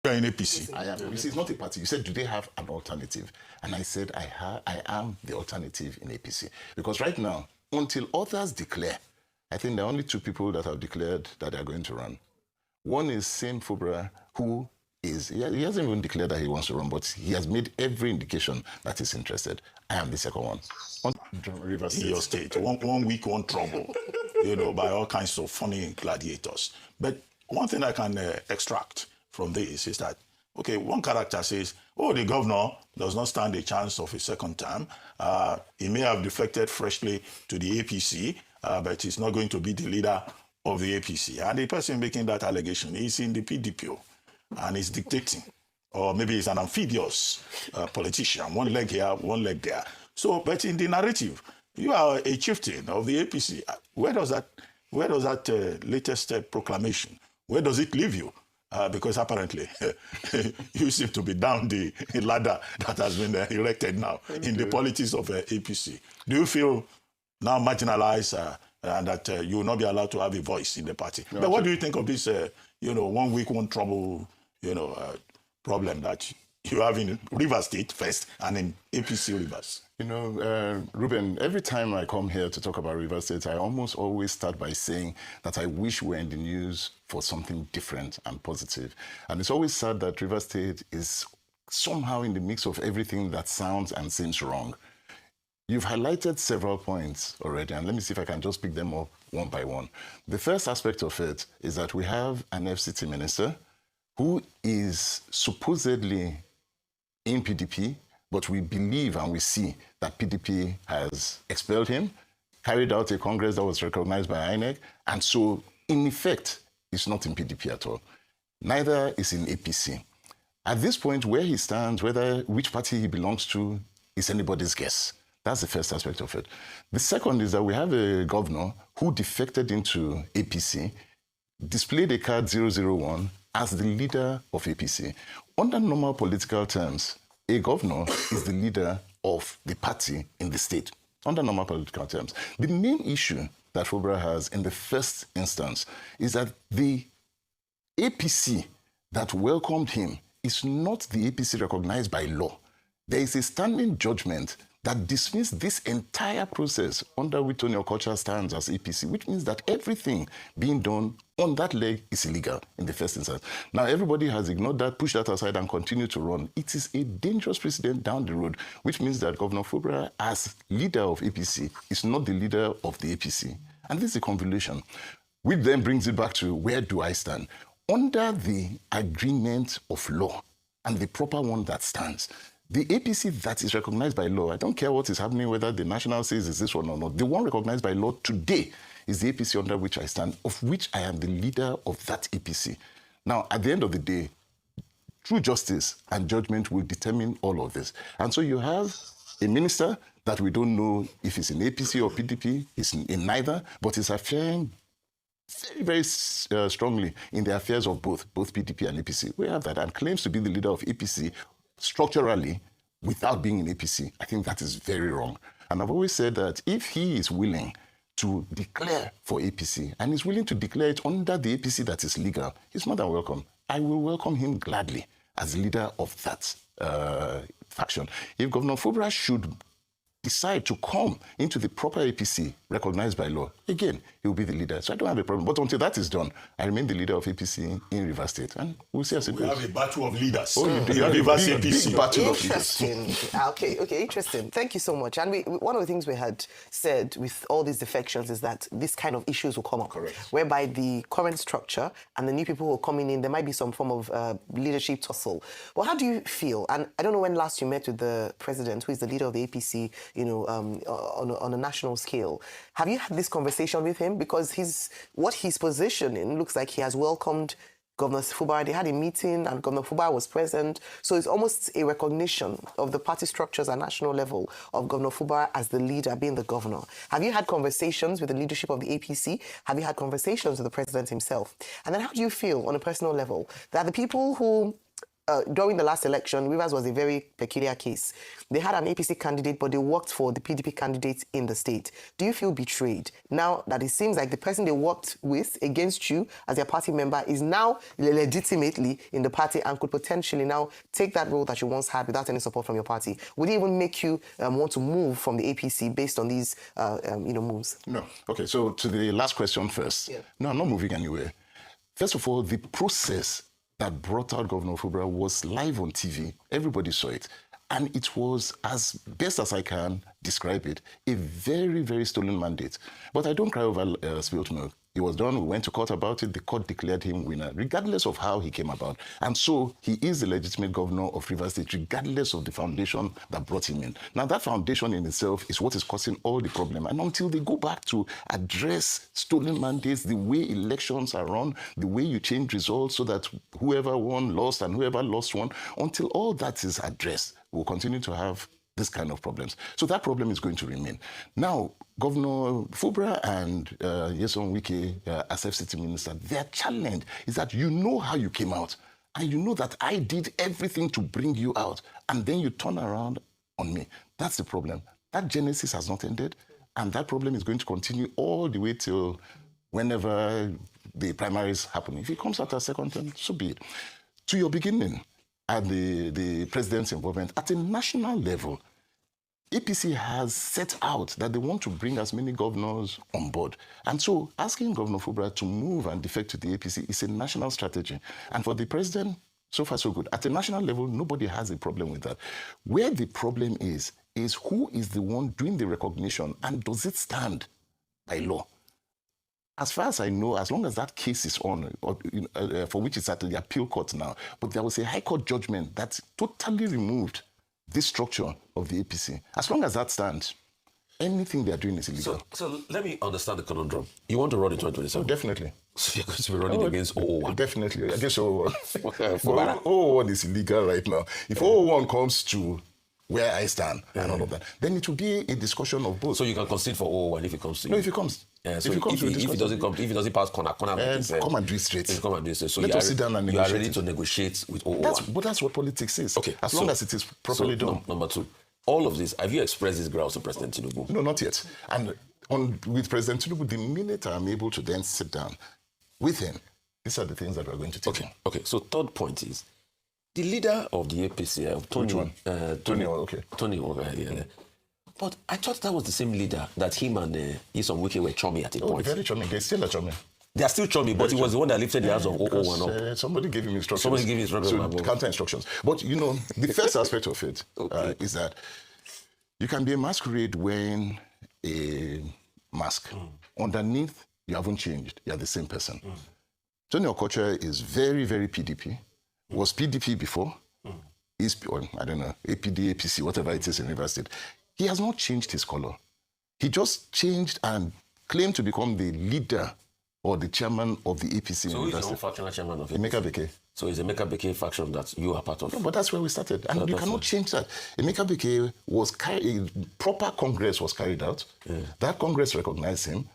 You're in APC. I am. You see, it's not a party. You said, do they have an alternative? And I said, I am the alternative in APC. Because right now, until others declare, I think there are only two people that have declared that they are going to run. One is Fubara, who is, he hasn't even declared that he wants to run, but he has made every indication that he's interested. I am the second one. On River State. In your state. One week, one trouble, by all kinds of funny gladiators. But one thing I can extract from this is that, okay, one character says, oh, the governor does not stand a chance of a second term. He may have defected freshly to the APC, but he's not going to be the leader of the APC. And the person making that allegation is in the PDP and is dictating. Or maybe he's an amphibious politician, one leg here, one leg there. So, but in the narrative, you are a chieftain of the APC. Where does that latest proclamation, where does it leave you? Because apparently you seem to be down the ladder that has been erected now in the politics of APC. Do you feel now marginalized and that you will not be allowed to have a voice in the party? No, but what do you think of this, 1 week, one trouble, problem that you have in Rivers State first and in APC Rivers? Ruben, every time I come here to talk about Rivers State, I almost always start by saying that I wish we were in the news for something different and positive. And it's always sad that Rivers State is somehow in the mix of everything that sounds and seems wrong. You've highlighted several points already, and let me see if I can just pick them up one by one. The first aspect of it is that we have an FCT minister who is supposedly in PDP, but we believe and we see that PDP has expelled him, carried out a congress that was recognized by INEC, and so, in effect, he's not in PDP at all. Neither is in APC. At this point, where he stands, which party he belongs to, is anybody's guess. That's the first aspect of it. The second is that we have a governor who defected into APC, displayed a card 001 as the leader of APC. Under normal political terms, a governor is the leader of the party in the state, under normal political terms. The main issue that Fubara has in the first instance is that the APC that welcomed him is not the APC recognized by law. There is a standing judgment that dismissed this entire process under which Toney Cole stands as APC, which means that everything being done on that leg is illegal in the first instance. Now, everybody has ignored that, pushed that aside, and continued to run. It is a dangerous precedent down the road, which means that Governor Fubara, as leader of APC, is not the leader of the APC. And this is a convolution, which then brings it back to where do I stand? Under the agreement of law and the proper one that stands, the APC that is recognized by law, I don't care what is happening, whether the national says is this one or not, the one recognized by law today is the APC under which I stand, of which I am the leader of that APC. Now, at the end of the day, true justice and judgment will determine all of this. And so you have a minister that we don't know if he's in APC or PDP, he's in neither, but he's affairing very, very strongly in the affairs of both PDP and APC. We have that, and claims to be the leader of APC structurally without being in APC. I think that is very wrong. And I've always said that if he is willing to declare for APC and is willing to declare it under the APC that is legal, he's more than welcome. I will welcome him gladly as leader of that faction. If Governor Fubara should decide to come into the proper APC recognized by law, again, he will be the leader. So I don't have a problem. But until that is done, I remain the leader of APC in Rivers State. And we'll see as it goes. We have a battle of leaders. Oh, you have a big battle of leaders. Okay, interesting. Thank you so much. And one of the things we had said with all these defections is that this kind of issues will come up. Correct. Whereby the current structure and the new people who are coming in, there might be some form of leadership tussle. Well, how do you feel? And I don't know when last you met with the president, who is the leader of the APC, on a national scale. Have you had this conversation with him? Because what he's positioning looks like he has welcomed Governor Fubara. They had a meeting and Governor Fubara was present. So it's almost a recognition of the party structures at national level of Governor Fubara as the leader, being the governor. Have you had conversations with the leadership of the APC? Have you had conversations with the president himself? And then how do you feel on a personal level that the people who during the last election, Rivers was a very peculiar case. They had an APC candidate, but they worked for the PDP candidate in the state. Do you feel betrayed now that it seems like the person they worked with against you as their party member is now legitimately in the party and could potentially now take that role that you once had without any support from your party? Would it even make you want to move from the APC based on these moves? No. Okay, so to the last question first. Yeah. No, I'm not moving anywhere. First of all, the process that brought out Governor Fubara was live on TV. Everybody saw it. And it was, as best as I can describe it, a very, very stolen mandate. But I don't cry over spilt milk. It was done. We went to court about it. The court declared him winner, regardless of how he came about. And so he is the legitimate governor of Rivers State, regardless of the foundation that brought him in. Now, that foundation in itself is what is causing all the problem. And until they go back to address stolen mandates, the way elections are run, the way you change results so that whoever won lost and whoever lost won, until all that is addressed, we'll continue to have this kind of problems. So that problem is going to remain. Now, Governor Fubara and Nyesom Wike, as FCT minister, their challenge is that you know how you came out, and you know that I did everything to bring you out, and then you turn around on me. That's the problem. That genesis has not ended, and that problem is going to continue all the way till whenever the primaries happen. If it comes out a second term, so be it. To your beginning, and the president's involvement at a national level, APC has set out that they want to bring as many governors on board. And so asking Governor Fubara to move and defect to the APC is a national strategy. And for the president, so far so good. At a national level, nobody has a problem with that. Where the problem is who is the one doing the recognition, and does it stand by law? As far as I know, as long as that case is on, for which it's at the appeal court now, but there was a high court judgment that totally removed this structure of the APC. As long as that stands, anything they are doing is illegal. So let me understand the conundrum. You want to run in 2027? Oh, definitely. So you're going to be running against 001? Definitely. Against 001. 001 is illegal right now. If 001 comes to where I stand and all of that, then it will be a discussion of both. So you can concede for 001 if it comes to you? No, if it comes. So if it doesn't pass corner, come and do it straight. Come and do it straight. So let us sit down and negotiate. You are ready to negotiate with 001. But that's what politics is. Okay. As long as it is properly done. Number two, all of this, have you expressed these grounds to President Tinubu? No, not yet. And with President Tinubu, the minute I'm able to then sit down with him, these are the things that we're going to take. Okay. So third point is, the leader of the APC, Toney Cole, yeah. But I thought that was the same leader that him and Nyesom Wike were chummy at a point. Very chummy. They're still a chummy. They are still chummy, but he was the one that lifted the hands of 001 up. Somebody gave him instructions. Somebody gave him instructions. So counter instructions. But, the first aspect of it is that you can be a masquerade wearing a mask. Underneath, you haven't changed. You are the same person. Toney Cole is very, very PDP. Was PDP before. Is, I don't know, APD, APC, whatever it is in Rivers State. He has not changed his color. He just changed and claimed to become the leader or the chairman of the APC. So he's the factional chairman of APC? Emeka Beke. So it's Emeka Beke faction that you are part of? No, but that's where we started. And you cannot change that. Emeka Beke was a proper congress was carried out. Yeah. That congress recognized him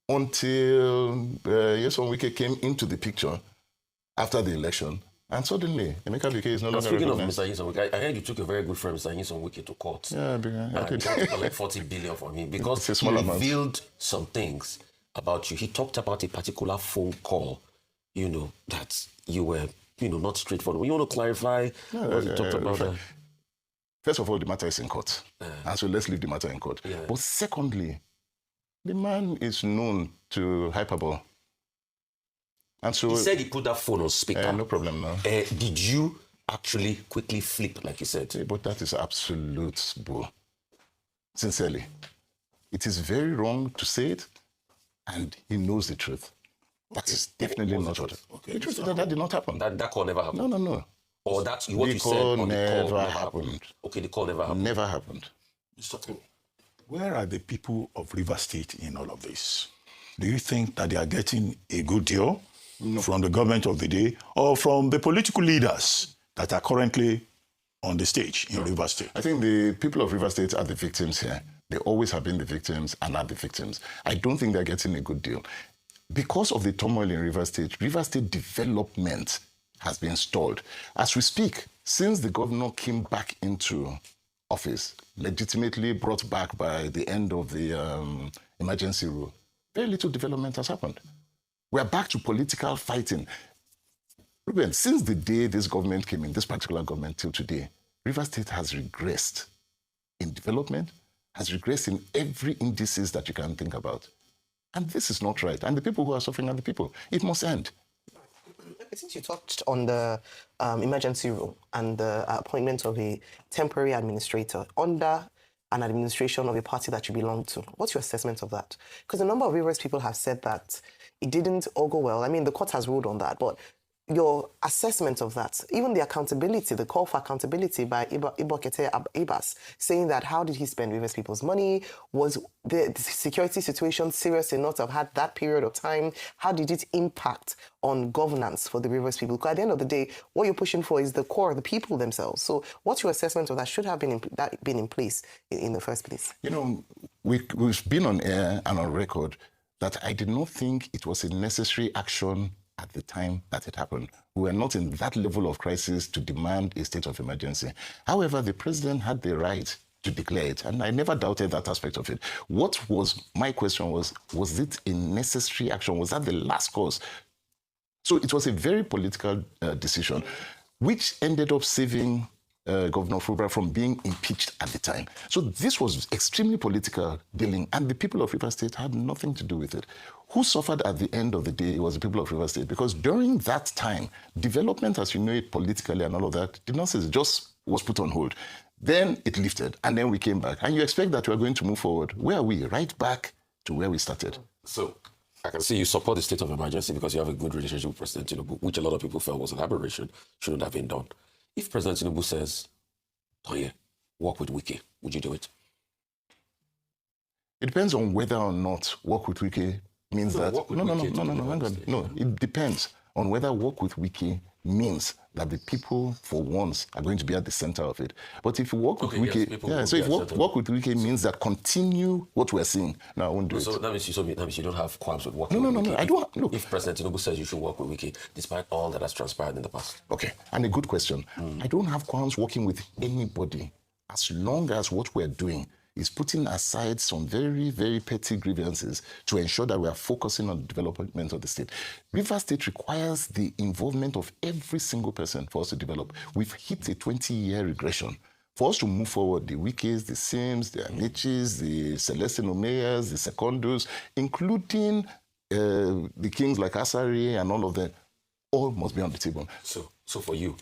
until Nyesom Wike came into the picture after the election. And suddenly, Emeka Beke is no longer speaking of Mr. Nyesom Wike, I heard you took a very good friend, Mr. Nyesom Wike, to court. Yeah, I did. To collect 40 billion from him because he revealed some things about you. He talked about a particular phone call, that you were, not straightforward. You want to clarify what you talked about that? First of all, the matter is in court. And so let's leave the matter in court. Yeah. But secondly, the man is known to hyperbole. And so he said he put that phone on speaker. No problem now. Did you actually quickly flip, like he said? But that is absolute bull. Sincerely. It is very wrong to say it, and he knows the truth. That is definitely not what. The truth is that did not happen. That call never happened? No. Or that's what you said on the call never happened. Okay, the call never happened. Never happened. Mr. Cole, where are the people of Rivers State in all of this? Do you think that they are getting a good deal from the government of the day or from the political leaders that are currently on the stage in Rivers State? I think the people of Rivers State are the victims here. They always have been the victims and are the victims. I don't think they're getting a good deal. Because of the turmoil in Rivers State development has been stalled. As we speak, since the governor came back into office, legitimately brought back by the end of the emergency rule, very little development has happened. We are back to political fighting. Ruben, since the day this government came in, this particular government till today, Rivers State has regressed in development, has regressed in every indices that you can think about. And this is not right. And the people who are suffering are the people. It must end. Since you touched on the emergency rule and the appointment of a temporary administrator under an administration of a party that you belong to, what's your assessment of that? Because a number of Rivers people have said that it didn't all go well. I mean, the court has ruled on that, but your assessment of that, even the accountability, the call for accountability by Ibokete Abbas, saying that how did he spend Rivers people's money? Was the security situation serious enough to have had that period of time? How did it impact on governance for the Rivers people? Because at the end of the day, what you're pushing for is the core, the people themselves. So what's your assessment of that? Should have been in place in the first place? You know, we've been on air and on record that I did not think it was a necessary action at the time that it happened. We were not in that level of crisis to demand a state of emergency. However, the president had the right to declare it, and I never doubted that aspect of it. What was my question was it a necessary action? Was that the last cause? So it was a very political decision, which ended up saving Governor Fubara from being impeached at the time. So this was extremely political dealing, and the people of Rivers State had nothing to do with it. Who suffered at the end of the day was the people of Rivers State, because during that time, development, as you know it politically and all of that, did not say, it just was put on hold. Then it lifted, and then we came back. And you expect that we're going to move forward. Where are we? Right back to where we started. So I can see you support the state of emergency because you have a good relationship with President Tinubu, which a lot of people felt was an aberration, shouldn't have been done. If President Tinubu says, Toney, work with Wike, would you do it? It depends on whether or not work with Wike means that... No, it depends on whether work with Wike means that the people, for once, are going to be at the center of it. But if you work with Wike... so if work with Wike means that continue what we're seeing, no, I won't do it. So that means you don't have qualms with working with Wike. No, I don't. Look, if President Tinubu says you should work with Wike, despite all that has transpired in the past. Okay, and a good question. I don't have qualms working with anybody as long as what we're doing is putting aside some very, very petty grievances to ensure that we are focusing on the development of the state. Rivers State requires the involvement of every single person for us to develop. We've hit a 20-year regression. For us to move forward, the Wikis, the Sims, the Amichis, the Celestine Omeyas, the Secondus, including the kings like Asari and all of them, all must be on the table. So for you,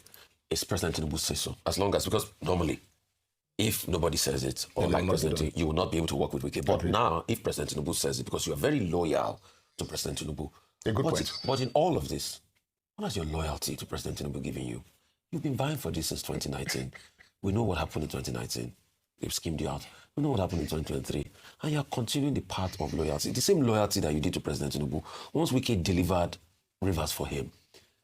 it's President Tinubu say so, as long as, because normally, if nobody says it, or like President, you will not be able to work with Wike. But now, if President Tinubu says it, because you are very loyal to President Tinubu. A good point. But in all of this, what has your loyalty to President Tinubu given you? You've been vying for this since 2019. We know what happened in 2019. They've schemed you out. We know what happened in 2023. And you're continuing the path of loyalty. The same loyalty that you did to President Tinubu. Once Wike delivered Rivers for him,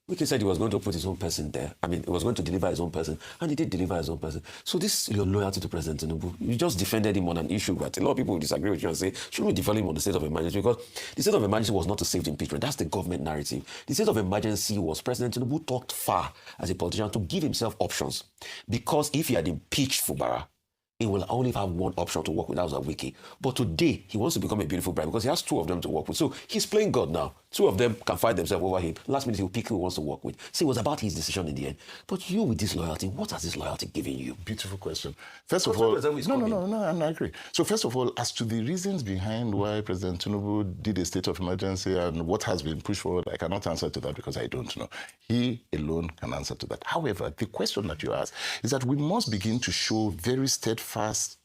Wike said he was going to put his own person there. I mean, he was going to deliver his own person, and he did deliver his own person. So this is your loyalty to President Tinubu. You just defended him on an issue, but a lot of people will disagree with you and say, shouldn't we defend him on the state of emergency? Because the state of emergency was not to save the impeachment. That's the government narrative. The state of emergency was President Tinubu talked far as a politician to give himself options. Because if he had impeached Fubara, he will only have one option to work with, that was Wike. But today, he wants to become a beautiful bride because he has two of them to work with. So he's playing God now. Two of them can fight themselves over him. Last minute, he'll pick who he wants to work with. So it was about his decision in the end. But you, with this loyalty, what has this loyalty given you? Beautiful question. First of all, I agree. So first of all, as to the reasons behind why President Tinubu did a state of emergency and what has been pushed forward, I cannot answer to that because I don't know. He alone can answer to that. However, the question that you ask is that we must begin to show very steadfast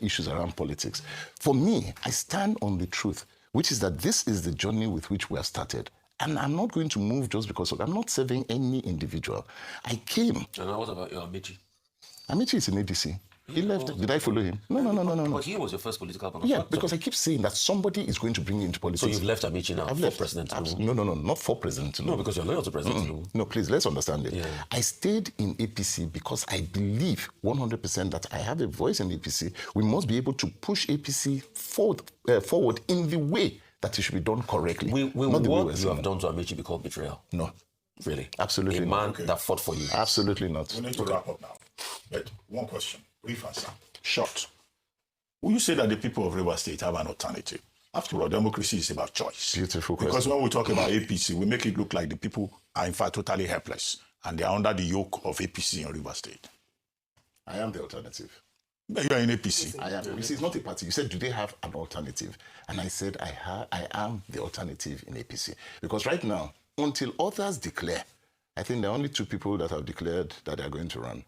issues around politics. For me, I stand on the truth, which is that this is the journey with which we have started. And I'm not going to move just because I'm not serving any individual. I came. And what about your Amici? Amici is in ADC. He left. Did I follow him? No. But he was your first political partner. Yeah, because I keep saying that somebody is going to bring you into politics. So you've left Amici now for President Tinubu? No, not for President Tinubu. No, because you're loyal to President Tinubu. No, please, let's understand it. Yeah. I stayed in APC because I believe 100% that I have a voice in APC. We must be able to push APC forward in the way that it should be done correctly. Will what you have done to Amici be called betrayal? No. Really? Absolutely A man not. that fought for you. Absolutely not. We need to wrap up now. But one question, brief answer, short. Will you say that the people of Rivers State have an alternative? After all, democracy is about choice. Beautiful question. Because when we talk about APC, we make it look like the people are in fact totally helpless and they are under the yoke of APC in Rivers State. I am the alternative. But you are in APC. I am. You see, it's not a party. You said, do they have an alternative? And I said, I am the alternative in APC. Because right now, until others declare, I think there are only two people that have declared that they are going to run.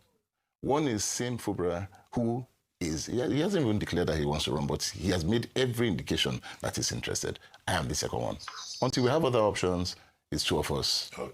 One is Fubara, who is, he hasn't even declared that he wants to run, but he has made every indication that he's interested. I am the second one. Until we have other options, it's two of us. Okay.